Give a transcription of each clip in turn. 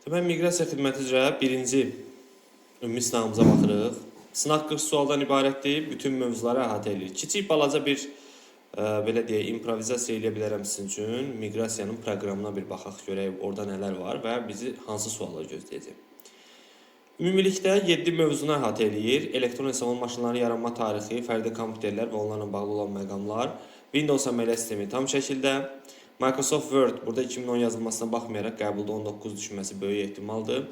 Demək, miqrasiya xidməti üzrə birinci ümumi sınağımıza baxırıq. Sınaq 40 sualdan ibarətdir, bütün mövzuları əhatə edir. Kiçik balaca bir belə deyək, improvizasiya edə bilərəm sizin üçün. Miqrasiyanın proqramına bir baxaq, görək orada nələr var və bizi hansı suallar gözləyəcək. Ümumilikdə 7 mövzunu əhatə edir. Elektron hesab maşınlarının yaranma tarixi, fərdi kompüterlər və onlarla bağlı olan məqamlar, Windows əməliyyat sistemi tam şəkildə, Microsoft Word, burada 2010 yazılmasına baxmayaraq qəbulda 19 düşməsi böyük ehtimaldır.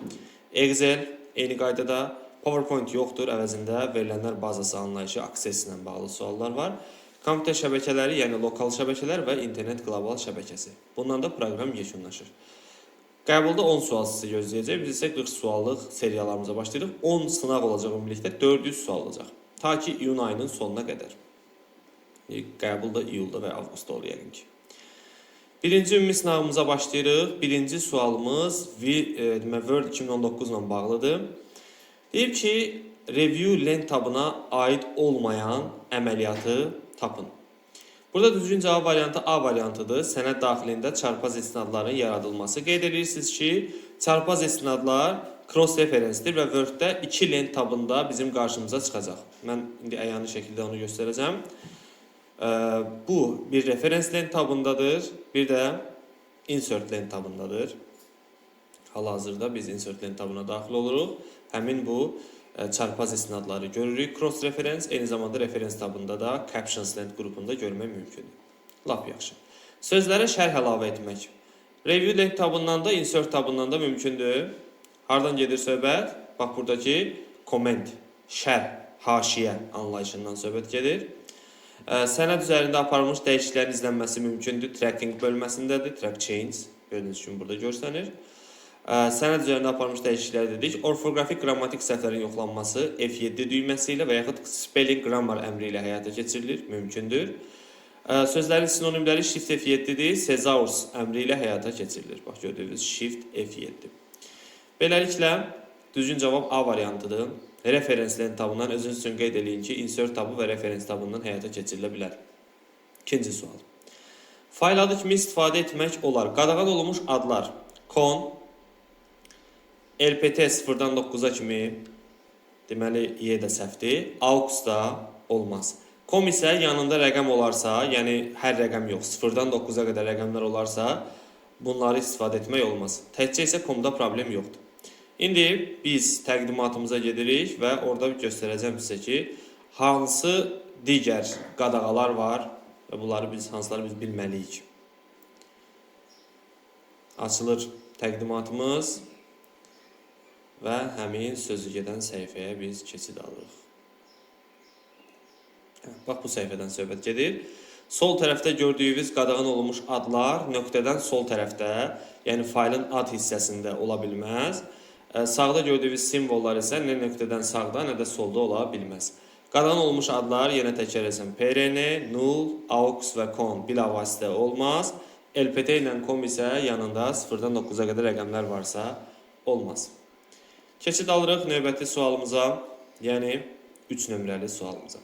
Excel, eyni qaydada, PowerPoint yoxdur, əvəzində verilənlər bazası anlayışı, access ilə bağlı suallar var. Kompüter şəbəkələri, yəni lokal şəbəkələr və internet qlobal şəbəkəsi. Bundan da proqram yekunlaşır. Qəbulda 10 sual sizi gözləyəcək, biz isə 40 suallıq seriyalarımıza başlayırıq. 10 sınaq olacaq ümumilikdə, 400 sual olacaq. Ta ki, iyun ayının sonuna qədər. Qəbulda iyulda və avqustda olur yəqin ki. Birinci ümumi sınavımıza başlayırıq. Birinci sualımız Word 2019 ilə bağlıdır. Deyib ki, review lent tabına aid olmayan əməliyyatı tapın. Burada düzgün cavab variantı A variantıdır. Sənəd daxilində çarpaz istinadların yaradılması. Qeyd edirsiniz ki, çarpaz istinadlar cross-referensdir və Word-də 2 lent tabında bizim qarşımıza çıxacaq. Mən indi əyani şəkildə onu göstərəcəm. Bu bir referens lent tabındadır, bir də insert lent tabındadır. Hal-hazırda biz insert lent tabına daxil oluruq. Həmin bu çarpaz istinadları görürük. Cross-reference eyni zamanda referens tabında da captions lent qrupunda görmək mümkündür. Lap yaxşı. Sözlərə şərh əlavə etmək. Review lent tabından da, insert tabından da mümkündür. Hardan gedir söhbət? Bax, buradakı comment, şərh, haşiyə anlayışından söhbət gedir. Sənəd üzərində aparılmış dəyişikliklərin izlənməsi mümkündür. Tracking bölməsindədir. Track change gördüyünüz kimi burada görsənir. Sənəd üzərində aparılmış dəyişikliklər dedik. Orfoqrafik qrammatik səhvlərin yoxlanması F7 düyməsi ilə və yaxud spelling grammar əmri ilə həyata keçirilir. Mümkündür. Sözlərin sinonimləri Shift F7-dir. Thesaurus əmri ilə həyata keçirilir. Bax, gördüyünüz Shift F7. Beləliklə, düzgün cavab A variantıdır. Referens lent tabından özünüz üçün qeyd edin ki, insert tabı və referens tabından həyata keçirilə bilər. İkinci sual. Fayl adı kimi istifadə etmək olar. Qadağan olunmuş adlar. Con, LPT 0-dan 9-a kimi, deməli, Y də səhvdir. AUX da olmaz. Com isə yanında rəqəm olarsa, yəni hər rəqəm yox, 0-dan 9-a qədər rəqəmlər olarsa, bunları istifadə etmək olmaz. Təkcə isə comda problem yoxdur. İndi biz təqdimatımıza gedirik və orada göstərəcəm sizə ki, hansı digər qadağalar var və bunları hansıları biz bilməliyik. Açılır təqdimatımız və həmin sözü gedən səhifəyə biz keçid alırıq. Bax, bu səhifədən söhbət gedir. Sol tərəfdə gördüyünüz qadağan olunmuş adlar nöqtədən sol tərəfdə, yəni faylın ad hissəsində ola bilməz. Sağda gördüyünüz simvollar isə nə nöqtədən sağda, nə də solda ola bilməz. Qadağan olunmuş adlar, yenə təkrar etsəm, PRN, null, AUX və con bilavasitə olmaz. LPT ilə com isə yanında 0-dan 9-a qədər rəqəmlər varsa olmaz. Keçid alırıq növbəti sualımıza, yəni 3 nömrəli sualımıza.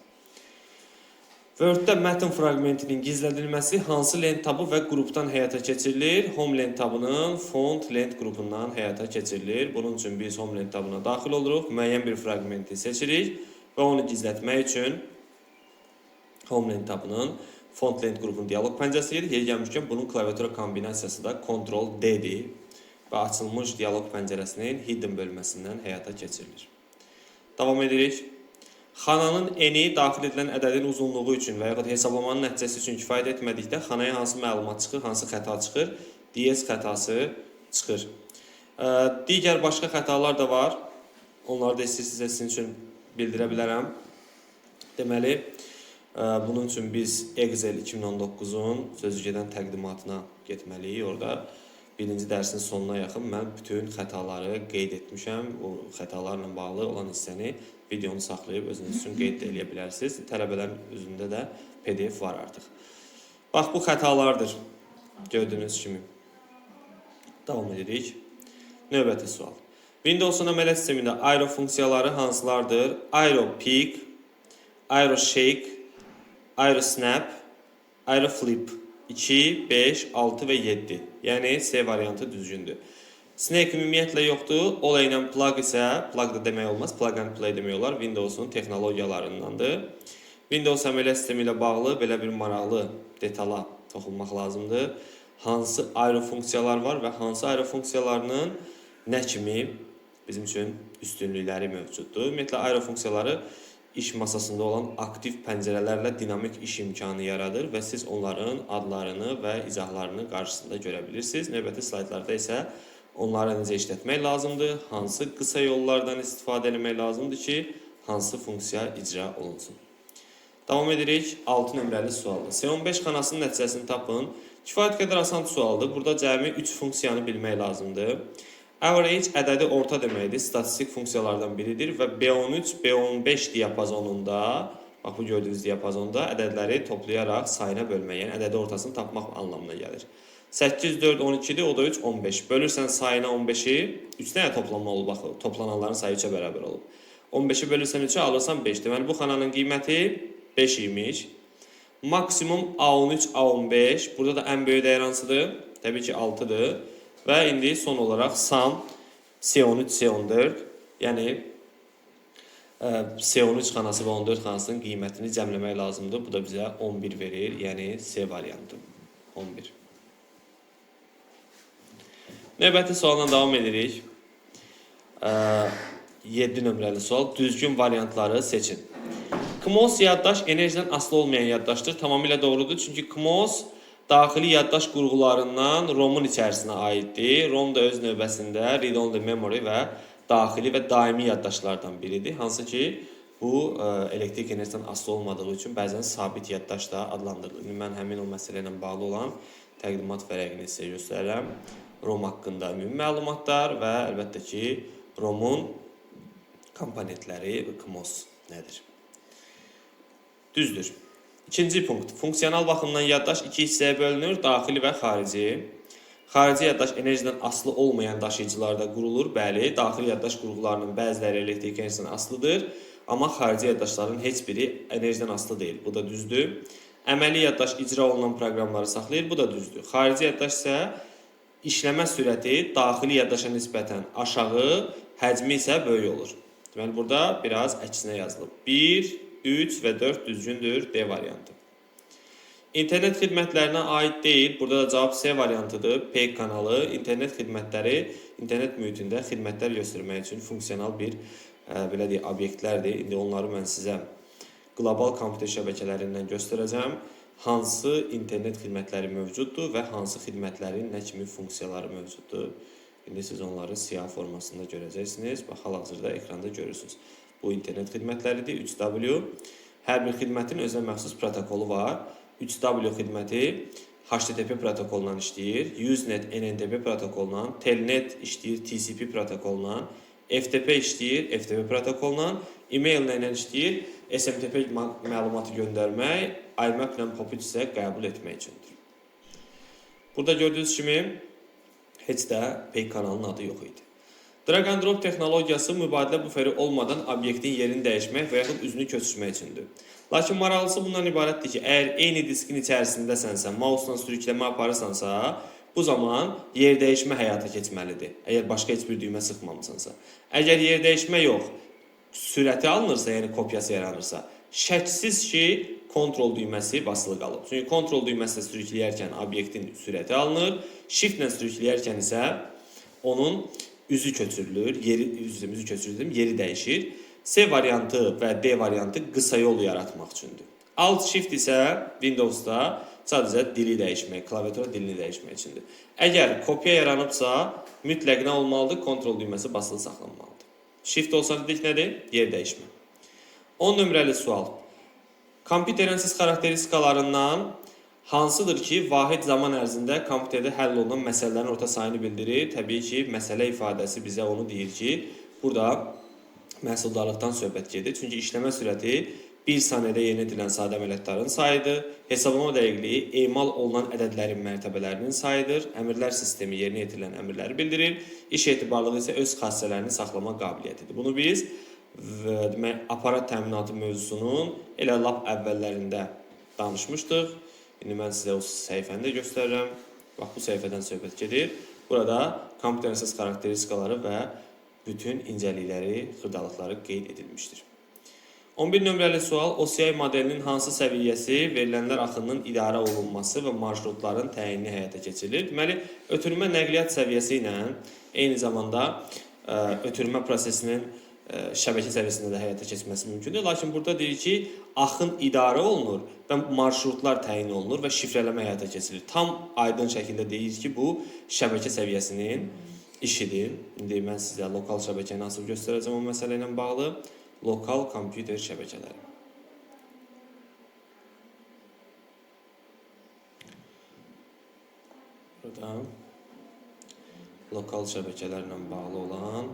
Word-də mətn fraqmentinin gizlədilməsi hansı lent tabı və qrupdan həyata keçirilir? Home lent tabının font lent qrupundan həyata keçirilir. Bunun üçün biz home lent tabına daxil oluruq, müəyyən bir fraqmenti seçirik və onu gizlətmək üçün home lent tabının font lent qrupunun dialog pəncərəsi gedir. Yeri gəlmişkən bunun klaviatura kombinasiyası da Ctrl-D-dir və açılmış dialog pəncərəsinin hidden bölməsindən həyata keçirilir. Davam edirik. Xananın eni daxil edilən ədədin uzunluğu üçün və yaxud hesablamanın nəticəsi üçün kifayət etmədikdə xanaya hansı məlumat çıxır, hansı xəta çıxır? DS xətası çıxır. Digər başqa xətalar da var. Onları da istəyirsinizsə sizin üçün bildirə bilərəm. Deməli, bunun üçün biz Excel 2019-un sözü gedən təqdimatına getməliyik. Orada birinci dərsin sonuna yaxın mən bütün xətaları qeyd etmişəm. O xətalarla bağlı olan hissəni videonu saxlayıb özünüz üçün qeyd edə bilərsiniz. Tələbələrin üzündə də PDF var artıq. Bax, bu xətalardır. Gördüyünüz kimi. Davam edirik. Növbəti sual. Windows-un əməliyyat sistemində aero funksiyaları hansılardır? Aero Peak, Aero Shake, Aero Snap, Aero Flip. 2, 5, 6 və 7. Yəni C variantı düzgündür. Snake ümumiyyətlə yoxdur. Olay ilə plug isə, plug da demək olmaz, plug and play demək olar. Windows'un texnologiyalarındandır. Windows əməliyyat sistemi ilə bağlı belə bir maraqlı detala toxunmaq lazımdır. Hansı ayrı funksiyalar var və hansı ayrı funksiyalarının nə kimi bizim üçün üstünlükləri mövcuddur. Ümumiyyətlə, ayrı funksiyaları iş masasında olan aktiv pəncərələrlə dinamik iş imkanı yaradır və siz onların adlarını və izahlarını qarşısında görə bilirsiniz. Növbəti slaytlarda isə onları necə işlətmək lazımdır, hansı qısa yollardan istifadə etmək lazımdır ki, hansı funksiya icra olunsun. Davam edirik. 6 nömrəli sualdır. C15 xanasının nəticəsini tapın. Kifayət qədər asan sualdır. Burada cəmi 3 funksiyanı bilmək lazımdır. Average ədədi orta deməkdir. Statistik funksiyalardan biridir və B13, B15 diapazonunda, bax bu gördüyünüz diapazonda ədədləri toplayaraq sayına bölmək, yəni ədədi ortasını tapmaq anlamına gəlir. 8, 4, 12-dir, o da 3, 15. Bölürsən sayına 15-i, 3 dənə toplanma olub, baxın, toplananların sayı 3-ə bərabər olub. 15-i bölürsən 3-ə, alırsan 5. Deməli, bu xananın qiyməti 5 imiş. Maksimum A13, A15. Burada da ən böyük dəyər hansıdır? Təbii ki, 6-dır. Və indi son olaraq sum C13, C14. Yəni, C13 xanası və 14 xanasının qiymətini cəmləmək lazımdır. Bu da bizə 11 verir, yəni C variantı. 11. Növbəti sualdan davam edirik. 7 nömrəli sual. Düzgün variantları seçin. KMOS yaddaş enerjiden asılı olmayan yaddaşdır. Tamamilə doğrudur. Çünki KMOS daxili yaddaş qurğularından ROM-un içərisinə aiddir. ROM da öz növbəsində read-only memory və daxili və daimi yaddaşlardan biridir. Hansı ki, bu elektrik enerjiden asılı olmadığı üçün bəzən sabit yaddaş da adlandırılır. Mən həmin o məsələ ilə bağlı olan təqdimat vərəqini sizə göstərirəm. ROM haqqında ümumi məlumatlar və əlbəttə ki, ROM-un komponentləri və KMOS nədir? Düzdür. İkinci punkt. Funksional baxımdan yaddaş iki hissəyə bölünür, daxili və xarici. Xarici yaddaş enerjiden asılı olmayan daşıyıcılarda qurulur. Bəli, daxili yaddaş qurğularının bəziləri elektrik enerjisindən asılıdır, amma xarici yaddaşların heç biri enerjiden asılı deyil. Bu da düzdür. Əməli yaddaş icra olunan proqramları saxlayır, bu da düzdür. Xarici yaddaş isə işləmə sürəti daxili yaddaşa nisbətən aşağı, həcmi isə böyük olur. Deməli, burada biraz əksinə yazılıb. 1, 3 və 4 düzgündür, D variantı. İnternet xidmətlərinə aid deyil, burada da cavab C variantıdır. PEG kanalı, internet xidmətləri, internet mühitində xidmətlər göstərmək üçün funksional bir belə deyək, obyektlərdir. İndi onları mən sizə qlobal kompüter şəbəkələrindən göstərəcəm. Hansı internet xidmətləri mövcuddur və hansı xidmətlərin nə kimi funksiyaları mövcuddur. İndi siz onları siyah formasında görəcəksiniz. Bax, hal-hazırda ekranda görürsünüz. Bu internet xidmətləridir. 3W. Hər bir xidmətin özünə məxsus protokolu var. 3W xidməti HTTP protokolundan işləyir. Usenet NNTP protokolundan, Telnet işləyir TCP protokolundan, FTP işləyir FTP protokolundan, e-mail ilə işləyir SMTP məlumatı göndərmək, IMAP ilə POP3 isə qəbul etmək üçündür. Burada gördüyünüz kimi heç də PEG kanalının adı yox idi. Drag and drop texnologiyası mübadilə buferi olmadan obyektin yerini dəyişmək və yaxud üzünü köçürmək üçündür. Lakin maraqlısı bundan ibarətdir ki, əgər eyni diskin içərisindəsənsə, mouse'dan sürükləmə aparırsansa, bu zaman yer dəyişmə həyata keçməlidir. Əgər başqa heç bir düymə sıxmamısansa. Əgər yer dəyişmə yox, sürəti alınırsa, yəni kopyası yaranırsa, şəksiz ki, kontrol düyməsi basılı qalıb. Çünki kontrol düyməsi ilə sürükləyərkən obyektin sürəti alınır, shift ilə sürükləyərkən isə onun üzü köçürülür, yeri dəyişir. C variantı və D variantı qısa yol yaratmaq üçündür. Alt shift isə Windows'da sadəcə dili dəyişmək, klaviatura dilini dəyişmək üçündür. Əgər kopya yaranıbsa, mütləq nə olmalıdır? Kontrol düyməsi basılı saxlanmalıdır. Shift olsa dedik nədir? Yer dəyişmə. 10 nömrəli sual. Kompüterin siz xarakteristikalarından hansıdır ki, vahid zaman ərzində kompüterdə həll olunan məsələlərin orta sayını bildirir? Təbii ki, məsələ ifadəsi bizə onu deyir ki, burada məhsuldarlıqdan söhbət gedir. Çünki işləmə sürəti 1 saniyədə yerinə edilən sadə əməliyyatların sayıdır. Hesablama dəqiqliyi emal olunan ədədlərin mərtəbələrinin sayıdır. Əmrlər sistemi yerinə yetirilən əmrləri bildirir. İş etibarlığı isə öz xassələrini saxlama qabiliyyətidir. Bunu biz aparat təminatı mövzusunun elə lap əvvəllərində danışmışdıq. İndi mən sizə o səhifəni də göstərirəm. Bax, bu səhifədən söhbət gedir. Burada kompüterin əsas xarakteristikaları və bütün incəlikləri, xırdalıqları qeyd edilmişdir. 11 nömrəli sual OCI modelinin hansı səviyyəsi verilənlər axınının idarə olunması və marşrutların təyini həyata keçirilir? Deməli, ötürmə nəqliyyat səviyyəsi ilə eyni zamanda ötürmə prosesinin şəbəkə səviyyəsində də həyata keçməsi mümkündür. Lakin burada deyir ki, axın idarə olunur və marşrutlar təyin olunur və şifrələmə həyata keçirilir. Tam aydın şəkildə deyir ki, bu şəbəkə səviyyəsinin işidir. İndi mən sizə lokal şəbəkəni nasıl göstərəcəm o məsələ ilə bağlı. Lokal kompüter şəbəkələri. Burada lokal şəbəkələrlə bağlı olan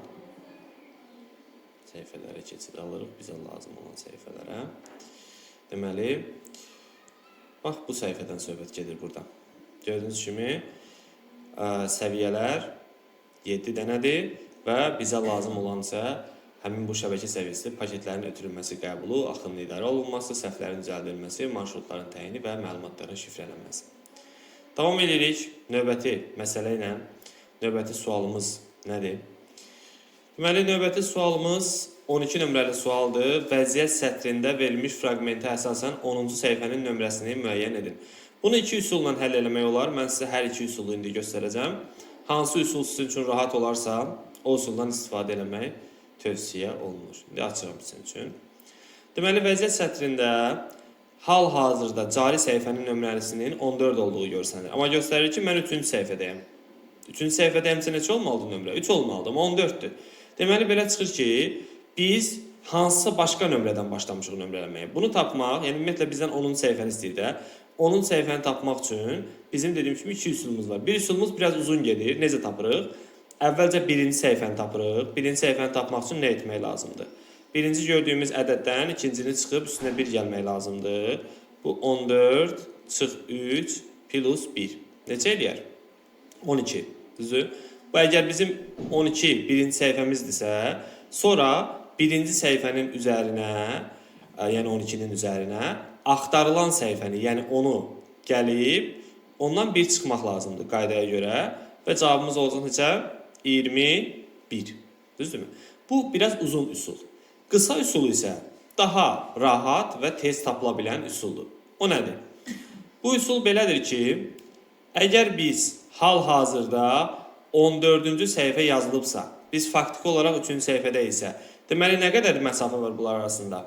səhifələrə keçid alırıq, bizə lazım olan səhifələrə. Deməli, bax, bu səhifədən söhbət gedir burada. Gördüyünüz kimi, səviyyələr 7 dənədir və bizə lazım olansa həmin bu şəbəkə səviyyəsi paketlərin ötürülməsi, qəbulu, axının idarə olunması, səhvlərin düzəldilməsi, marşrutların təyini və məlumatların şifrələnməsi. Davam edirik. Növbəti məsələ ilə növbəti sualımız nədir? Deməli, növbəti sualımız 12 nömrəli sualdır. Vəziyyət sətrində verilmiş fraqmentə əsasən 10-cu səhifənin nömrəsini müəyyən edin. Bunu iki üsulla həll eləmək olar. Mən sizə hər iki üsulu indi göstərəcəm. Hansı üsul sizin üçün rahat olarsa, o üsuldan istifadə eləmək tövsiyə olunur. İndi açıram sizin üçün. Deməli, vəziyyət sətrində hal-hazırda cari səhifənin nömrəsinin 14 olduğu görsənir. Amma göstərir ki, mən 3-cü səhifədəyəm. 3-cü səhifədə həmçə neçə olmalıdır nömrə? 3 olmalıdır, amma 14-dür. Deməli, belə çıxır ki, biz hansısa başqa nömrədən başlamışıq nömrələməyə. Bunu tapmaq, yəni ümumiyyətlə bizdən 10-cu səhifəni istəyir də. 10-cu səhifəni tapmaq üçün bizim dediyim kimi 2 üsulumuz var. Bir üsulumuz biraz uzun gedir. Necə tapırıq? Əvvəlcə birinci səhifəni tapırıq. Birinci səhifəni tapmaq üçün nə etmək lazımdır? Birinci gördüyümüz ədəddən ikincini çıxıb üstünə 1 gəlmək lazımdır. Bu 14 çıx 3 plus 1. Neçə eləyər? 12. Düzdür? Bu əgər bizim 12 birinci səhifəmizdirsə, sonra birinci səhifənin üzərinə, yəni 12-nin üzərinə axtarılan səhifəni, yəni onu gəlib, ondan 1 çıxmaq lazımdır qaydaya görə və cavabımız olacaq necə? 21. Düzdürmü? Bu biraz uzun üsul. Qısa üsulu isə daha rahat və tez tapıla bilən üsuldur. O nədir? Bu üsul belədir ki, əgər biz hal-hazırda 14-cü səhifə yazılıbsa, biz faktiki olaraq 3-cü səhifədə isə, deməli, nə qədər məsafə var bunlar arasında?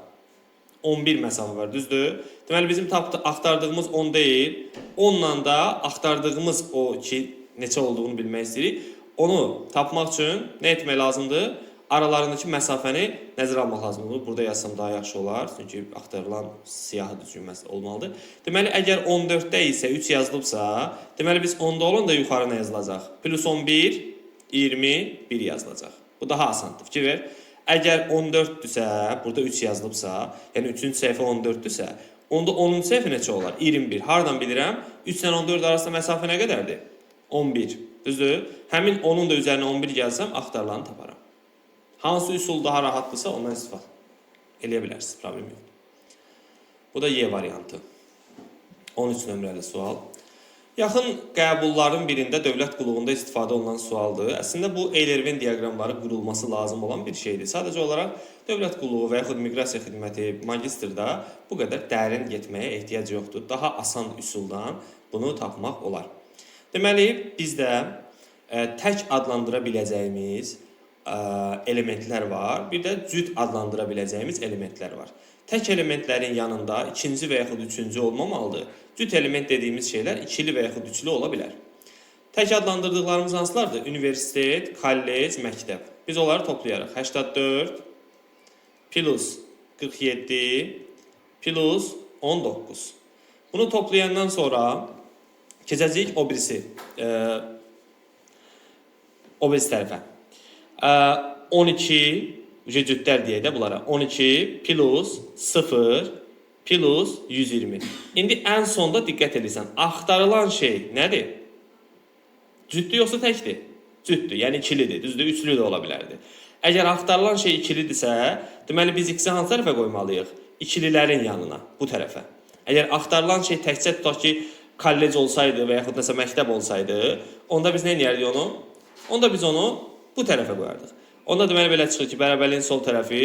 11 məsafə var, düzdür? Deməli, bizim axtardığımız 10 deyil, onunla da axtardığımız o ki, neçə olduğunu bilmək istəyirik. Onu tapmaq üçün nə etmək lazımdır? Aralarındakı məsafəni nəzərə almaq lazımdır. Burada yazsam daha yaxşı olar, çünki axtarılan siyahı düzgün olmalıdır. Deməli, əgər 14-də isə 3 yazılıbsa, deməli, biz 10-da olan da yuxarı nə yazılacaq? Plus 11, 21 yazılacaq. Bu daha asandır. Fikir ver. Əgər 14-dürsə, burada 3 yazılıbsa, yəni 3-cü səhifə 14-dürsə, onda 10-cu səhifə neçə olar? 21. Hardan bilirəm? 3 ilə 14 arasında məsafə nə qədərdir? 11. Düzdür? Həmin onun da üzərinə 11 gəlsəm, axtarılanı taparam. Hansı üsul daha rahatdırsa, ondan istifadə eləyə bilərsiniz. Problem yoxdur. Bu da Y variantı. 13 nömrəli sual. Yaxın qəbulların birində dövlət qulluğunda istifadə olunan sualdır. Əslində, bu Eylerven diaqramları qurulması lazım olan bir şeydir. Sadəcə olaraq dövlət qulluğu və yaxud miqrasiya xidməti magistrda bu qədər dərin getməyə ehtiyac yoxdur. Daha asan üsuldan bunu tapmaq olar. Deməli, bizdə tək adlandıra biləcəyimiz elementlər var, bir də cüt adlandıra biləcəyimiz elementlər var. Tək elementlərin yanında ikinci və yaxud üçüncü olmamalıdır. Cüt element dediyimiz şeylər ikili və yaxud üçlü ola bilər. Tək adlandırdıqlarımız hansılardır? Universitet, kollec, məktəb. Biz onları toplayarıq. 84 plus 47 plus 19. Bunu toplayandan sonra keçəcəyik o birisi tərəfə. 12 cütlər deyək də bunlara. 12 plus 0 plus 120. İndi ən sonda diqqət edirsən. Axtarılan şey nədir? Cütdür yoxsa təkdir? Cütdür, yəni ikilidir. Düzdür, üçlü də ola bilərdi. Əgər axtarılan şey ikilidirsə, deməli biz x-i hansı tərəfə qoymalıyıq? İkililərin yanına, bu tərəfə. Əgər axtarılan şey təkcə tutaq ki, kollec olsaydı və yaxud nəsə məktəb olsaydı, onda biz nə edərdik onu? Onda biz onu bu tərəfə qoyardıq. Onda deməli belə çıxır ki, bərabərliyin sol tərəfi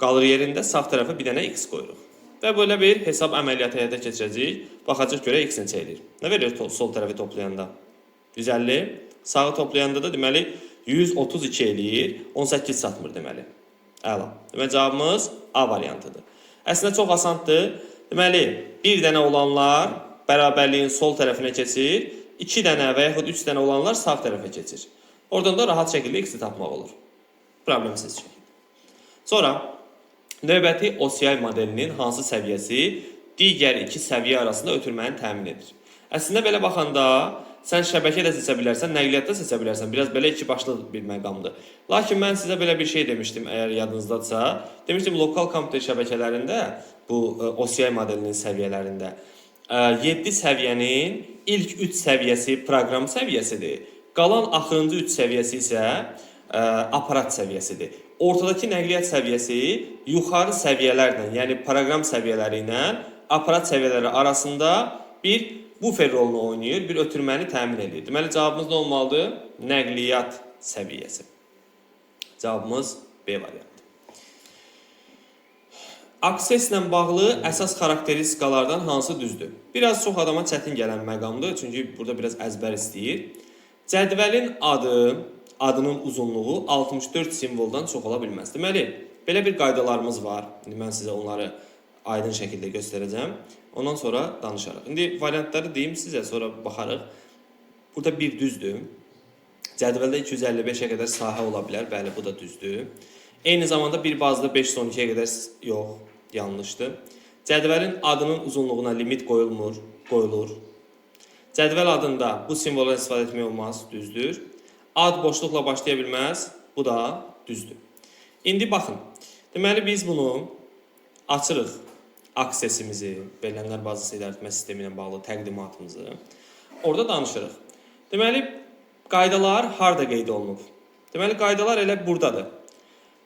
qalır yerində, sağ tərəfə bir dənə x qoyuruq. Və belə bir hesab əməliyyatı həyata keçirəcəyik. Baxacaq görə x neçə eləyir. Nə verir sol tərəfi toplayanda? 150. Sağı toplayanda da deməli 132 eləyir. 18 satmır deməli. Əla. Deməli cavabımız A variantıdır. Əslində çox asandır. Deməli, bir dənə olanlar bərabərliyin sol tərəfinə keçir. 2 dənə və yaxud 3 dənə olanlar sağ tərəfə keçir. Oradan da rahat şəkildə x-i tapmaq olur. Problemsiz şəkildə. Sonra növbəti OCI modelinin hansı səviyyəsi digər iki səviyyə arasında ötürməni təmin edir? Əslində belə baxanda sən şəbəkə də seçə bilərsən, nəqliyyat da seçə bilərsən. Biraz belə iki başlı bir məqamdır. Lakin mən sizə belə bir şey demişdim, əgər yadınızdadsa. Demişdim, lokal kompüter şəbəkələrində, bu OCI modelinin səviyyələrində 7 səviyyənin ilk 3 səviyyəsi proqram səviyyəsidir. Qalan axırıncı 3 səviyyəsi isə aparat səviyyəsidir. Ortadakı nəqliyyat səviyyəsi yuxarı səviyyələrlə, yəni proqram səviyyələri ilə aparat səviyyələri arasında bir bufer rolunu oynayır, bir ötürməni təmin edir. Deməli, cavabımız nə olmalıdır? Nəqliyyat səviyyəsi. Cavabımız B variantı. Akseslə bağlı əsas xarakteristikalardan hansı düzdür? Biraz çox adama çətin gələn məqamdır, çünki burada biraz əzbər istəyir. Cədvəlin adının uzunluğu 64 simvoldan çox ola bilməz. Deməli, belə bir qaydalarımız var. İndi mən sizə onları aydın şəkildə göstərəcəm. Ondan sonra danışarıq. İndi variantları deyim sizə, sonra baxarıq. Burada bir düzdür. Cədvəldə 255-ə qədər sahə ola bilər. Bəli, bu da düzdür. Eyni zamanda bir bazda 512-yə qədər yox, yanlışdır. Cədvəlin adının uzunluğuna limit qoyulur. Cədvəl adında bu simvoldan istifadə etmək olmaz, düzdür. Ad boşluqla başlaya bilməz, bu da düzdür. İndi baxın, deməli biz bunu açırıq, aksesimizi, verilənlər bazası idarəetmə sistemi ilə bağlı təqdimatımızı. Orada danışırıq. Deməli, qaydalar harada qeyd olunub? Deməli, qaydalar elə buradadır.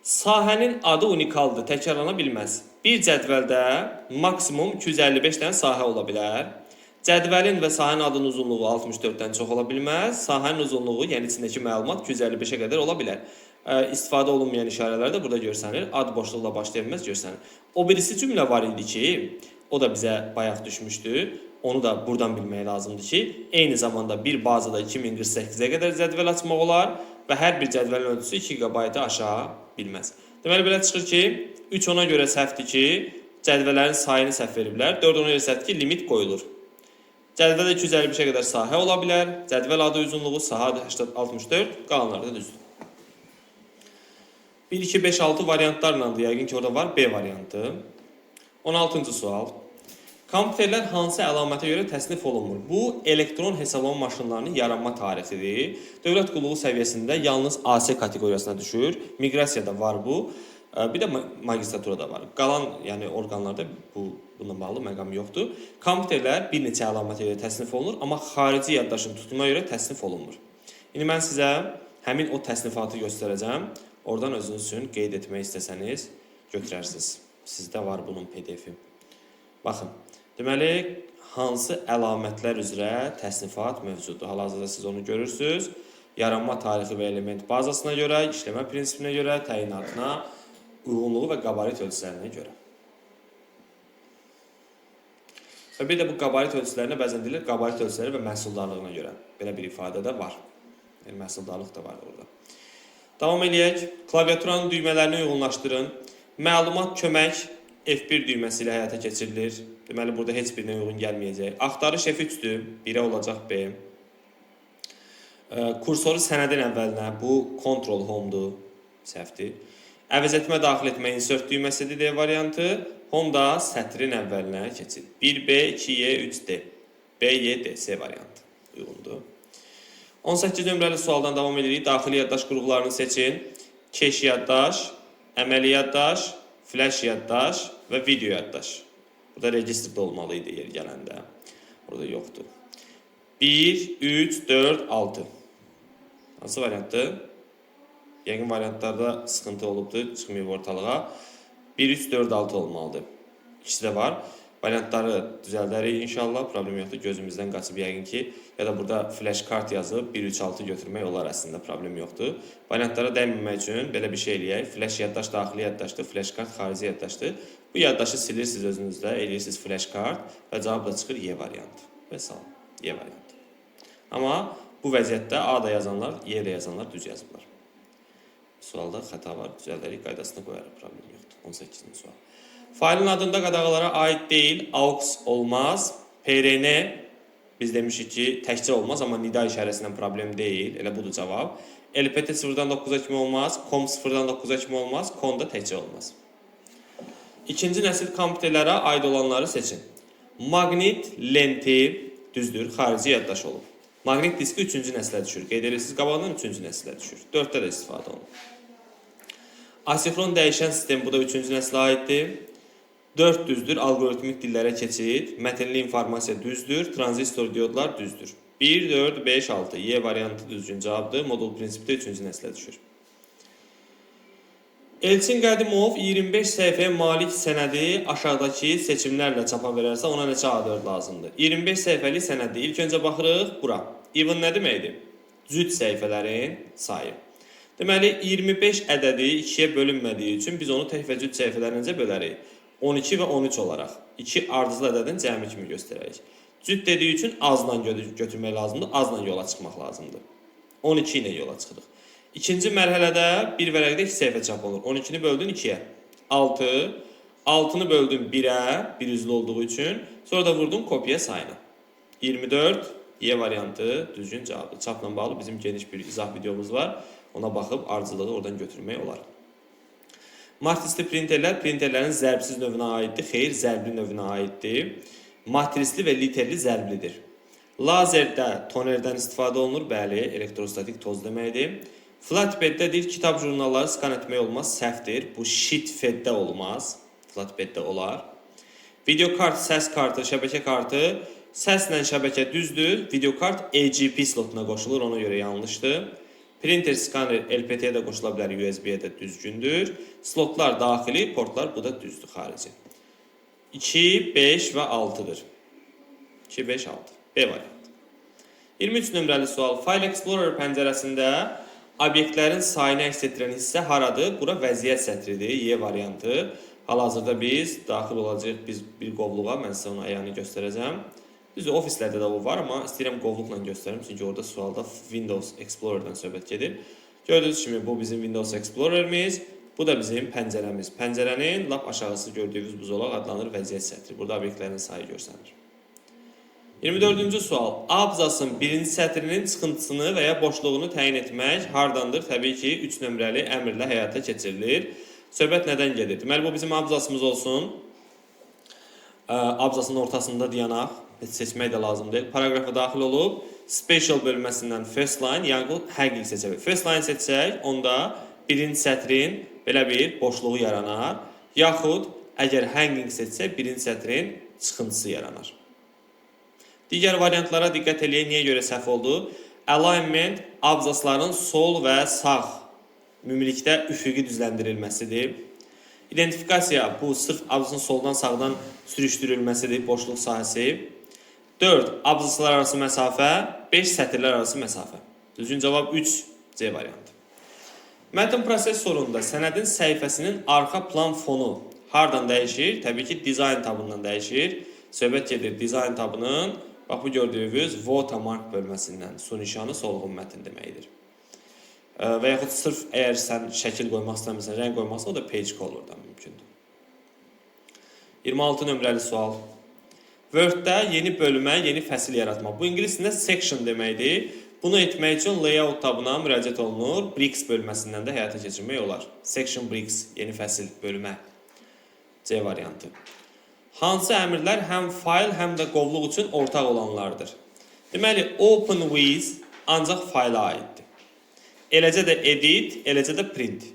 Sahənin adı unikaldır, təkrarlana bilməz. Bir cədvəldə maksimum 255 dənə sahə ola bilər. Cədvəlin və sahənin adının uzunluğu 64-dən çox ola bilməz. Sahənin uzunluğu, yəni içindəki məlumat 255-ə qədər ola bilər. İstifadə olunmayan işarələr də burada görsənir. Ad boşluqla başlaya bilməz, görsənir. O birisi cümlə var idi ki, o da bizə bayaq düşmüşdü. Onu da buradan bilmək lazımdır ki, eyni zamanda bir bazada 2048-ə qədər cədvəl açmaq olar və hər bir cədvəlin ölçüsü 2 GB aşağı bilməz. Deməli, belə çıxır ki, 3 ona görə səhvdir ki, cədvəllərin sayını səhv veriblər. 4 ona görə səhvdir ki, limit qoyulur. Cədvəldə 255-ə qədər sahə ola bilər. Cədvəl adı uzunluğu, sahə adı 64, qalanları da düzdür. 1, 2, 5, 6 variantlarla da yəqin ki, orada var B variantı. 16-cı sual. Kompüterlər hansı əlamətə görə təsnif olunmur? Bu, elektron hesablama maşınlarının yaranma tarixidir. Dövlət qulluğu səviyyəsində yalnız AC kateqoriyasına düşür. Miqrasiyada var bu. Bir də magistraturada var. Qalan yəni orqanlarda bununla bağlı məqam yoxdur. Kompüterlər bir neçə əlamətə görə təsnif olunur, amma xarici yaddaşın tutumuna görə təsnif olunmur. İndi mən sizə həmin o təsnifatı göstərəcəm. Oradan özünüz üçün qeyd etmək istəsəniz götürərsiniz. Sizdə var bunun PDF-i. Baxın. Deməli, hansı əlamətlər üzrə təsnifat mövcuddur? Hal-hazırda siz onu görürsünüz. Yaranma tarixi və element bazasına görə, işləmə prinsipinə görə, təyinatına, uyğunluğu və qabarit ölçülərinə görə. Və bir də bu qabarit ölçülərinə bəzən deyilir, qabarit ölçüləri və məhsuldarlığına görə. Belə bir ifadə də var. Yəni, məhsuldarlıq da var orada. Davam eləyək. Klaviaturanın düymələrini uyğunlaşdırın. Məlumat kömək F1 düyməsi ilə həyata keçirilir. Deməli, burada heç birinə uyğun gəlməyəcək. Axtarış F3-dür, 1-ə olacaq B. Kursoru sənədin əvvəlinə, bu Control Home-dur, səhvdir. Əvəz etmə daxil etmə insert düyməsidir D variantı. Home da sətrin əvvəlinə keçir. 1B, 2Y, 3D. B, Y, D, C variantı uyğundur. 18 nömrəli sualdan davam edirik. Daxili yaddaş qurğularını seçin. Keş yaddaş, əməli yaddaş, flash yaddaş və video yaddaş. Burada registrdə olmalı idi yer gələndə. Burada yoxdur. 1, 3, 4, 6. Hansı variantdır? Yəqin variantlarda sıxıntı olubdur, çıxmayıb ortalığa. 1, 3, 4, 6 olmalıdır. İkisi də var. Variantları düzəldərik inşallah, problem yoxdur. Gözümüzdən qaçıb yəqin ki, ya da burada flash kart yazıb 136 götürmək olar, əslində problem yoxdur. Variantlara dəyməmək üçün belə bir şey eləyək. Flash yaddaş daxili yaddaşdır, flash kart xarici yaddaşdır. Bu yaddaşı silirsiniz özünüzdə, eləyirsiniz flash kart və cavab da çıxır Y variantı. Və salam, Y variantı. Amma bu vəziyyətdə A da yazanlar, Y də yazanlar düz yazıblar. Sualda xəta var, düzəldərik, qaydasına qoyarıq, problem yoxdur. 18-ci sual. Failin adında qadağalara aid deyil, aux olmaz. PRN biz demişik ki, təkcə olmaz, amma nida işarəsindən problem deyil. Elə budur cavab. LPT 0-dan 9-a kimi olmaz, COM 0-dan 9-a kimi olmaz, CON da təkcə olmaz. İkinci nəsil kompüterlərə aid olanları seçin. Maqnit lenti düzdür, xarici yaddaş olub. Maqnit diski 3-cü nəslə düşür. Qeyd edirsiniz, qabağından 3-cü nəslə düşür. 4-də də istifadə olunur. Asifron dəyişən sistem bu da 3-cü nəslə aiddir. 4 düzdür, alqoritmik dillərə keçid, mətnli informasiya düzdür, tranzistor diodlar düzdür. 1, 4, 5, 6. Y variantı düzgün cavabdır. Modul prinsipdə 3-cü nəslə düşür. Elçin Qədimov 25 səhifəyə malik sənədi aşağıdakı seçimlərlə çapa verərsə ona neçə A4 lazımdır? 25 səhifəlik sənədi. İlk öncə baxırıq bura. Even nə deməkdir? Cüt səhifələrin sayı. Deməli, 25 ədədi 2-yə bölünmədiyi üçün biz onu tək və cüt səhifələrincə bölərik. 12 və 13 olaraq 2 ardıcıl ədədin cəmi kimi göstərək. Cüt dediyi üçün azla götürmək lazımdır, azla yola çıxmaq lazımdır. 12 ilə yola çıxırıq. İkinci mərhələdə bir vərəqdə 2 səhifə çap olur. 12-ni böldün 2-yə. 6. 6-nı böldün 1-ə, bir üzlü olduğu üçün. Sonra da vurdun kopya sayına. 24. Y variantı düzgün cavabdır. Çapla bağlı bizim geniş bir izah videomuz var. Ona baxıb ardıcılığı oradan götürmək olar. Matrisli printerlər printerlərin zərbsiz növünə aiddir. Xeyr, zərbli növünə aiddir. Matrisli və literli zərblidir. Lazerdə tonerdən istifadə olunur. Bəli, elektrostatik toz deməkdir. Flatbeddə deyil, kitab jurnalları skan etmək olmaz, səhvdir. Bu sheetfeddə olmaz. Flatbeddə olar. Videokart, səs kartı, şəbəkə kartı. Səslə şəbəkə düzdür. Videokart AGP slotuna qoşulur, ona görə yanlışdır. Printer, skanner, LPT-yə də qoşula bilər, USB-yə də düzgündür. Slotlar daxili, portlar bu da düzdür, xarici. 2, 5 və 6-dır. 2, 5, 6. B variantı. 23 nömrəli sual. File Explorer pəncərəsində obyektlərin sayını əks etdirən hissə haradır? Bura vəziyyət sətridir, Y variantı. Hal-hazırda biz daxil olacaq bir qovluğa, mən sizə onu ayağını göstərəcəm. Düzdür, ofislərdə də o var, amma istəyirəm qovluqla göstərim, çünki orada sualda Windows Explorer-dən söhbət gedir. Gördüyünüz kimi bu bizim Windows Explorer-imiz, bu da bizim pəncərəmiz. Pəncərənin lap aşağısı gördüyünüz bu zolaq adlanır vəziyyət sətri. Burada obyektlərin sayı görsənir. 24-cü sual. Abzasın birinci sətrinin çıxıntısını və ya boşluğunu təyin etmək hardandır? Təbii ki, 3 nömrəli əmrlə həyata keçirilir. Söhbət nədən gedir? Deməli, bu bizim abzasımız olsun. Abzasının ortasında dayanaq. Seçmək də lazımdır. Paragrafa daxil olub, special bölməsindən first line, yəni hanging seçək. First line seçsək, onda birinci sətrin belə bir boşluğu yaranar. Yaxud, əgər hanging seçsək, birinci sətrin çıxıntısı yaranar. Digər variantlara diqqət edək, niyə görə səhv oldu? Alignment, abzasların sol və sağ mümilikdə üfüqi düzləndirilməsidir. İdentifikasiya, bu sırf abzasın soldan sağdan sürüşdürülməsidir, boşluq sahəsi. 4. Abzaslar arası məsafə, 5. Sətirlər arası məsafə. Düzgün cavab 3. C variantı. Mətn prosesorunda sənədin səhifəsinin arxa plan fonu hardan dəyişir? Təbii ki, dizayn tabından dəyişir. Söhbət gedir dizayn tabının, bax bu gördüyünüz watermark bölməsindən, su nişanı solğun mətn deməkdir. Və yaxud sırf əgər sən şəkil qoymaq istəmirsən, rəng qoymaqsa, o da page colordan mümkündür. 26 nömrəli sual. Word-də yeni bölmə, yeni fəsil yaratmaq. Bu ingilis dilində section deməkdir. Bunu etmək üçün layout tabına müraciət olunur. Bricks bölməsindən də həyata keçirmək olar. Section bricks, yeni fəsil, bölmə. C variantı. Hansı əmrlər həm fayl, həm də qovluq üçün ortaq olanlardır? Deməli, open with ancaq fayla aiddir. Eləcə də edit, eləcə də print.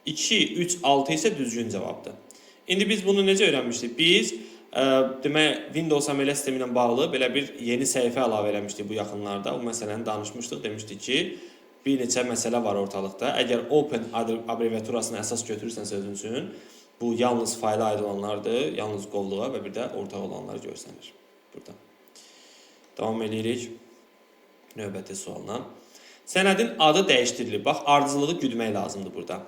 2, 3, 6 isə düzgün cavabdır. İndi biz bunu necə öyrənmişdik? Biz demək, Windows əməliyyat sistemi ilə bağlı belə bir yeni səhifə əlavə eləmişdik bu yaxınlarda. Bu məsələni danışmışdıq. Demişdik ki, bir neçə məsələ var ortalıqda. Əgər open abreviaturasını əsas götürürsən sözün üçün, Bu yalnız fayla aid olanlardır, yalnız qovluğa və bir də ortaq olanlar görsənir burada. Davam edirik növbəti sualına. Sənədin adı dəyişdirilib. Bax, ardıcılığı güdmək lazımdır burada.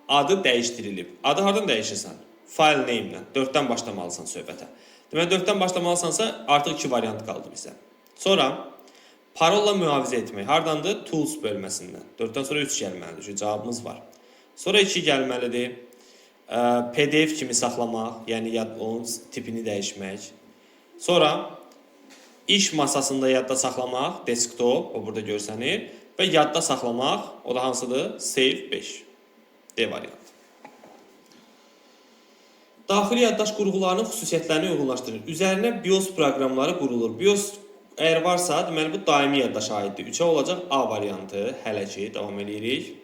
Adı dəyişdirilib. Adı hardan dəyişirsən? File name-lə. 4-dən başlamalısan söhbətə. Deməli, 4-dən başlamalısansa artıq 2 variant qaldı bizə. Sonra parolla mühafizə etmək. Hardandır? Tools bölməsindən. 4-dən sonra 3 gəlməlidir. Çünki cavabımız var. Sonra 2 gəlməlidir. PDF kimi saxlamaq, yəni onun tipini dəyişmək. Sonra iş masasında yadda saxlamaq, desktop, o burada görsənir. Və yadda saxlamaq, o da hansıdır? Save 5. D variantı. Daxili yaddaş qurğularının xüsusiyyətlərini uyğunlaşdırır. Üzərinə BIOS proqramları qurulur. BIOS əgər varsa, deməli bu daimi yaddaşa aiddir. 3-ə olacaq A variantı. Hələ ki, davam edirik.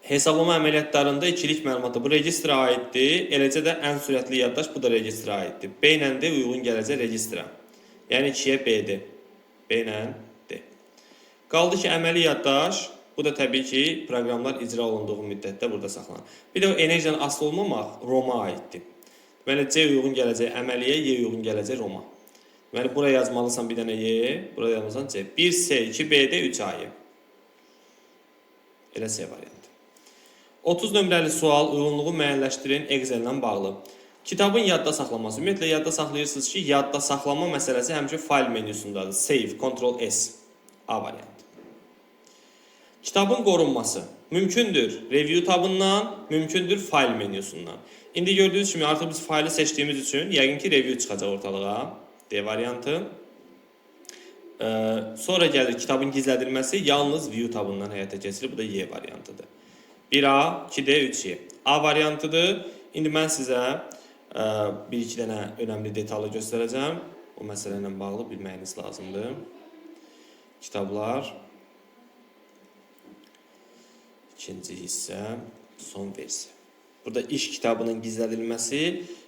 Hesablama əməliyyatlarında ikilik məlumatı bu registrə aiddir. Eləcə də ən sürətli yaddaş bu da registrə aiddir. B ilə D uyğun gələcək registrə. Yəni 2-yə B-dir. B ilə D. Qaldı ki, əməli yaddaş, bu da təbii ki, proqramlar icra olunduğu müddətdə burada saxlanır. Bir də o enerjidən asılı olmamaq ROM-a aiddir. Deməli, C uyğun gələcək əməliyə, Y uyğun gələcək ROM-a. Deməli, buraya yazmalısan bir dənə Y, buraya yazmalısan C. 1C, 2B'də 3A'yı. Elə C variantı. 30 nömrəli sual uyğunluğu müəyyənləşdirin Excel-lə bağlı. Kitabın yadda saxlaması. Ümumiyyətlə, yadda saxlayırsınız ki, yadda saxlama məsələsi həmişə file menüsündadır. Save, Ctrl-S. A variantı. Kitabın qorunması. Mümkündür review tabından, mümkündür file menüsündən. İndi gördüyünüz kimi artıq biz faili seçdiyimiz üçün yəqin ki, review çıxacaq ortalığa. D variantı. Sonra gəlir kitabın gizlədilməsi. Yalnız view tabından həyata keçirir. Bu da Y variantıdır. 1A, 2D, 3Y. A variantıdır. İndi mən sizə bir-iki dənə önəmli detalı göstərəcəm. O məsələ ilə bağlı bilməyiniz lazımdır. Kitablar. İkinci hissə, son versiya. Burada iş kitabının gizlədilməsi,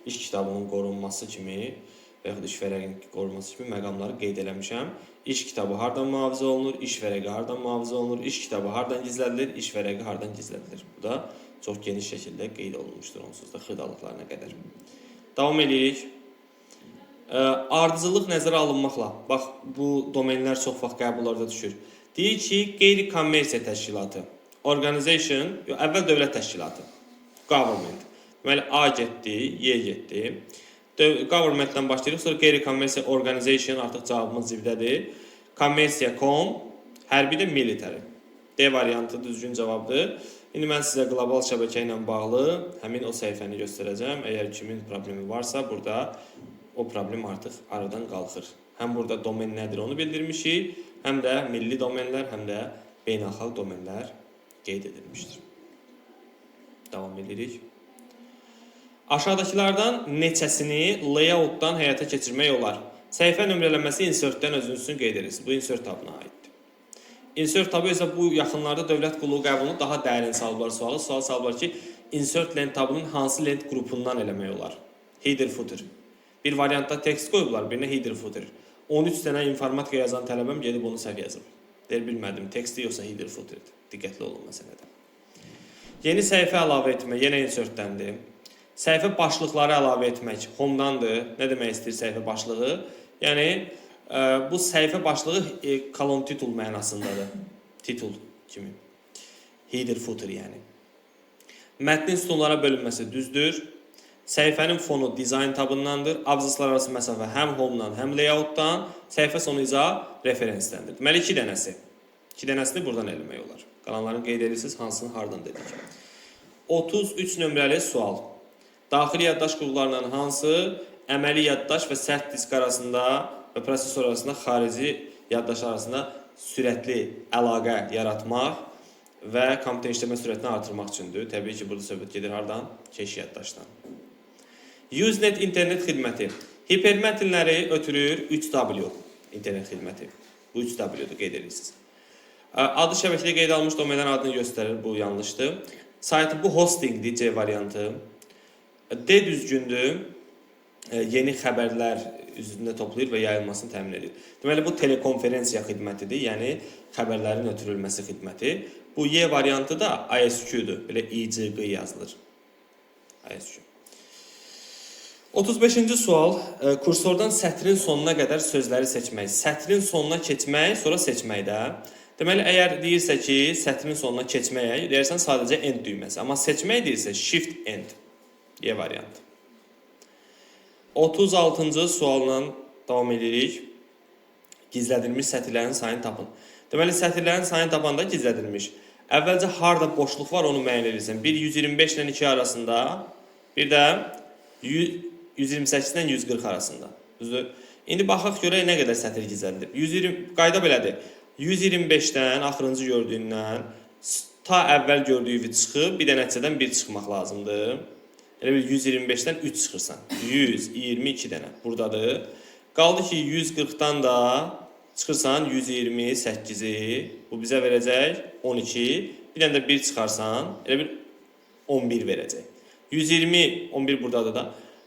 iş kitabının qorunması kimi və yaxud iş vərəqinin qorunması kimi məqamları qeyd eləmişəm. İş kitabı hardan mühafizə olunur, iş vərəqi hardan mühafizə olunur, iş kitabı hardan gizlədilir, iş vərəqi hardan gizlədilir. Bu da çox geniş şəkildə qeyd olunmuşdur onsuz da xırdalıqlarına qədər. Davam edirik. Ardıcıllıq nəzərə alınmaqla. Bax, bu domenlər çox vaxt qəbullarda düşür. Deyir ki, qeyri-kommersiya təşkilatı. Organization, əvvəl dövlət təşkilatı. Government. Deməli, A getdi, Y getdi. Government-dən başlayırıq, sonra qeyri-kommersiya organization artıq cavabımız cibdədir. Kommersiya.com, hərbi də military. D variantı düzgün cavabdır. İndi mən sizə qlobal şəbəkə ilə bağlı həmin o səhifəni göstərəcəm. Əgər kimin problemi varsa, burada o problem artıq aradan qalxır. Həm burada domen nədir onu bildirmişik, həm də milli domenlər, həm də beynəlxalq domenlər qeyd edilmişdir. Davam edirik. Aşağıdakılardan neçəsini layoutdan həyata keçirmək olar? Səhifə nömrələməsi insert-dən özünüzün qeyd edirsiniz. Bu insert tabına aiddir. Insert tabı isə bu yaxınlarda dövlət qulluğu qəbulunu daha dərin salıblar sualı. Sual salıblar ki, insert lent tabının hansı lent qrupundan eləmək olar? Header footer. Bir variantda tekst qoyublar, birinə header footer. 13 dənə informatika yazan tələbəm gedib onu səhv yazıb. Deyir, bilmədim, teksti yoxsa header footerdir. Diqqətli olun məsələdə. Yeni səhifə əlavə etmək, yenə insert-dəndir. Səhifə başlıqları əlavə etmək home-dandır. Nə demək istəyir səhifə başlığı? Yəni, bu səhifə başlığı kolon titul mənasındadır. Titul kimi. Header footer yəni. Mətnin sütunlara bölünməsi düzdür. Səhifənin fonu dizayn tabındandır. Abzaslar arası məsafə həm home-dan, həm layout-dan. Səhifə sonu izah referensdəndir. Deməli, 2 dənəsi. 2 dənəsini buradan eləmək olar. Qalanlarını qeyd edirsiniz, hansını hardan dedik. 33 nömrəli sual. Daxili yaddaş qurğularından hansı əməli yaddaş və sərt disk arasında və prosesor arasında xarici yaddaş arasında sürətli əlaqə yaratmaq və kompüter işləmə sürətini artırmaq üçündür. Təbii ki, burada söhbət gedir hardan? Keş yaddaşdan. Usenet internet xidməti. Hipermətinləri ötürür 3W internet xidməti. Bu 3W-dur, qeyd edirsiniz. Adı şəbəkədə qeyd almış domenlərin adını göstərir, bu yanlışdır. Saytı bu hostingdir, C variantı. D düzgündür. Yeni xəbərlər üzründə toplayır və yayılmasını təmin edir. Deməli, bu telekonferensiya xidmətidir, yəni xəbərlərin ötürülməsi xidməti. Bu Y variantı da ISQ-dur, belə ICQ yazılır. ISQ. 35-ci sual, kursordan sətrin sonuna qədər sözləri seçmək. Sətrin sonuna keçmək, sonra seçməkdə. Deməli, əgər deyirsə ki, sətrin sonuna keçməyə, deyərsən sadəcə end düyməsi. Amma seçmək deyirsə shift end. Y variantı. 36-cı sualla davam edirik. Gizlədilmiş sətirlərin sayını tapın. Deməli, sətirlərin sayını tapanda gizlədilmiş. Əvvəlcə harda boşluq var, onu müəyyən edirsən. Bir 125 ilə 2 arasında, bir də 128 ilə 140 arasında. Düzdür? İndi baxaq görək nə qədər sətir gizlədilib. Qayda belədir. 125-dən, axırıncı gördüyündən, ta əvvəl gördüyü çıxıb, bir də nəticədən 1 çıxmaq lazımdır. Elə bir 125-dən 3 çıxırsan. 122 dənə buradadır. Qaldı ki, 140-dan da çıxırsan 128-i. Bu bizə verəcək 12. Bir dənə də 1 çıxarsan, elə bir 11 verəcək. 120, 11 buradadır da.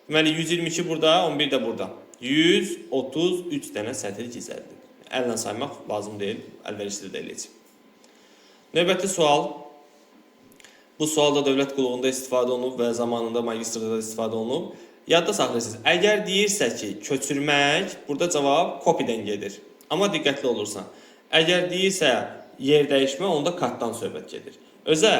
Deməli, 122 burada, 11 də burada. 133 dənə sətir gizlədilir. Əllə saymaq lazım deyil, əlverişli də eləyəcək. Növbəti sual. Bu sualda dövlət qulluğunda istifadə olunub və zamanında magistrda da istifadə olunub. Yadda saxlayırsınız. Əgər deyirsə ki, köçürmək, burada cavab copy-dən gedir. Amma diqqətli olursan. Əgər deyirsə yer dəyişmə, onda katdan söhbət gedir. Özə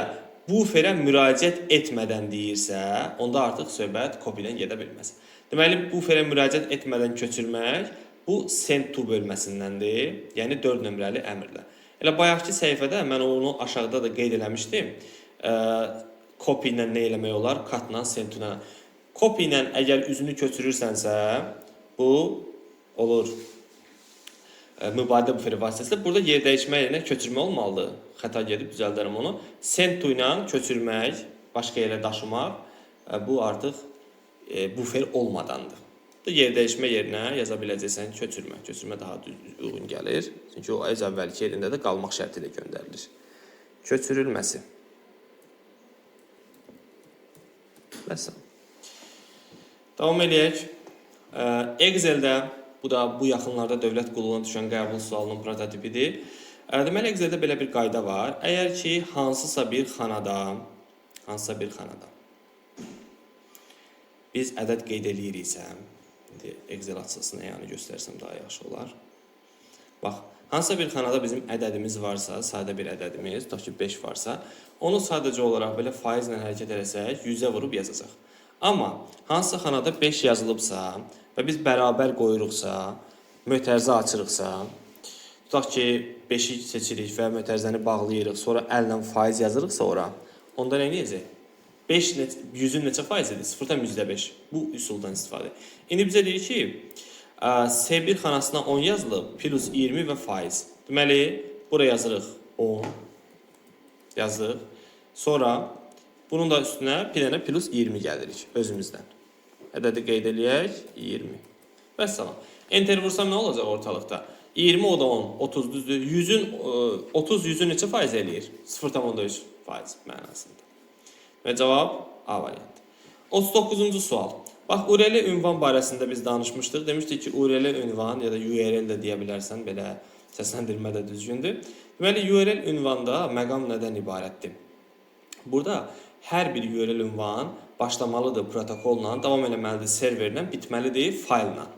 buferə müraciət etmədən deyirsə, onda artıq söhbət copy-dən gedə bilməz. Deməli, buferə müraciət etmədən köçürmək, bu send to bölməsindəndir, yəni 4 nömrəli əmrlə. Elə bayaqki səhifədə mən onu aşağıda da qeyd eləmişdim. Copy ilə nə eləmək olar? Katla, send to-la. Copy ilə əgər üzünü köçürürsənsə, bu olur mübadilə buferi vasitəsilə. Burada yer dəyişmə yerinə köçürmə olmalıdır. Xəta gedib düzəldərəm onu. Send to ilə köçürmək, başqa yerə daşımaq, bu artıq bufer olmadandır. Yer dəyişmə yerinə yaza biləcəksən köçürmə. Köçürmə daha uyğun gəlir. Çünki o az əvvəlki yerində də qalmaq şərti ilə göndərilir. Köçürülməsi. Məsələn. Davam edək. Excel-də, bu da bu yaxınlarda dövlət qulluğuna düşən qəbul sualının prototipidir. Deməli, Excel-də belə bir qayda var. Əgər ki, hansısa bir xanada biz ədəd qeyd eləyiriksə, Excel açılsın, yəni göstərsəm daha yaxşı olar. Bax, hansısa bir xanada bizim ədədimiz varsa, sadə bir ədədimiz, tutaq ki 5 varsa, onu sadəcə olaraq belə faizlə hərəkət etsək, 100-ə vurub yazacaq. Amma hansısa xanada 5 yazılıbsa və biz bərabər qoyuruqsa, mötərizə açırıqsa, tutaq ki 5-i seçirik və mötərizəni bağlayırıq, sonra əllə faiz yazırıqsa ora, onda nə edəcək? 100-ün neçə faizidir? 0-dan %5. Bu üsuldan istifadə. İndi bizə deyir ki, S1 xanasına 10 yazılıb, plus 20 və faiz. Deməli, buraya yazırıq 10. Yazırıq. Sonra bunun da üstünə bir dənə plus 20 gəlirik özümüzdən. Ədədi qeyd eləyək, 20. Vəssalam. Enter vursam nə olacaq ortalıqda? 20, o da 10, 30 düzdür. 30 100-ün neçə faiz eləyir? 0,3 faiz mənasında. Və cavab A variantı. 39-cu sual. Bax, URL ünvan barəsində biz danışmışdıq. Demişdik ki, URL ünvan ya da URL də deyə bilərsən, belə səsləndirmə də düzgündür. Deməli, URL ünvanda məqam nədən ibarətdir? Burada hər bir URL ünvan başlamalıdır protokolla, davam eləməlidir serverlə, bitməlidir faillə.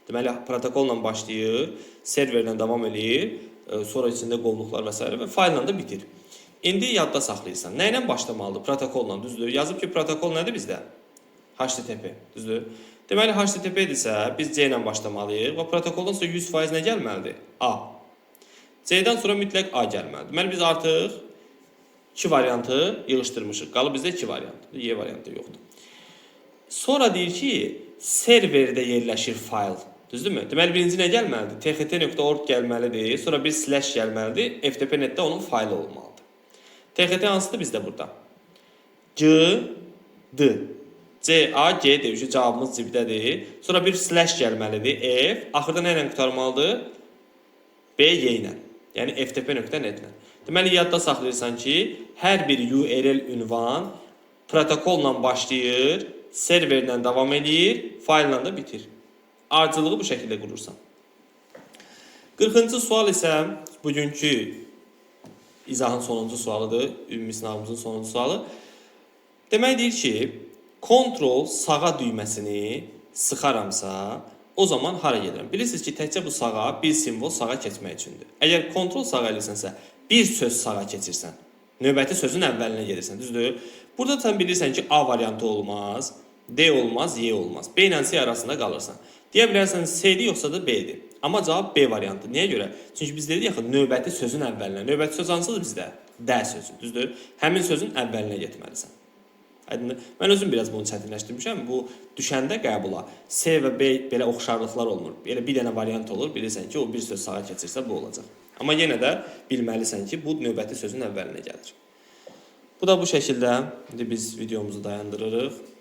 Deməli, protokolla başlayır, serverlə davam edir, sonra içində qovluqlar və s. və faillə də bitir. İndi yadda saxlayırsan. Nə ilə başlamalıdır? Protokolla, düzdür? Yazıb ki, protokol nədir bizdə? HTTP, düzdür? Deməli, HTTP edirsə, biz C ilə başlamalıyıq və protokoldan sonra 100% nə gəlməlidir? A. C-dən sonra mütləq A gəlməlidir. Deməli, biz artıq 2 variantı yığışdırmışıq. Qalıb bizdə 2 variant. Y variantı yoxdur. Sonra deyir ki, serverdə yerləşir fayl. Düzdürmü? Deməli, birinci nə gəlməlidir? txt.org gəlməlidir. Sonra bir slash gəlməlidir. ftp.net-də onun faylı olmalıdır. TXT hansıdır bizdə burada? C-D. C-A-G deyir ki, cavabımız cibdədir. Sonra bir slash gəlməlidir. F. Axırda nə ilə qutarmalıdır? B-Y ilə. Yəni ftp.net-lə. Deməli, yadda saxlayırsan ki, hər bir URL ünvan protokolla başlayır, serverlə davam edir, faillə də bitir. Ardıcılığı bu şəkildə qurursan. 40-cı sual isə bugünkü izahın sonuncu sualıdır. Ümumi sınavımızın sonuncu sualı. Demək deyir ki, kontrol sağa düyməsini sıxaramsa, o zaman hara gedirəm? Bilirsiniz ki, təkcə bu sağa bir simvol sağa keçmək üçündür. Əgər kontrol sağa eləsənsə, bir söz sağa keçirsən, növbəti sözün əvvəlinə gedirsən, düzdür? Burada sən bilirsən ki, A variantı olmaz, D olmaz, Y olmaz. B ilə C arasında qalırsan. Deyə bilərsən C-dir yoxsa da B-dir. Amma cavab B variantı. Niyə görə? Çünki biz dedik axı növbəti sözün əvvəlinə. Növbəti söz hansıdır bizdə? D sözü, düzdür? Həmin sözün əvvəlinə getməlisən. Aydındır? Mən özüm biraz bunu çətinləşdirmişəm. Bu düşəndə qəbula C və B belə oxşarlıqlar olmur. Belə bir dənə variant olur. Bilirsən ki, o bir söz sağa keçirsə bu olacaq. Amma yenə də bilməlisən ki, bu növbəti sözün əvvəlinə gəlir. Bu da bu şəkildə. İndi biz videomuzu dayandırırıq.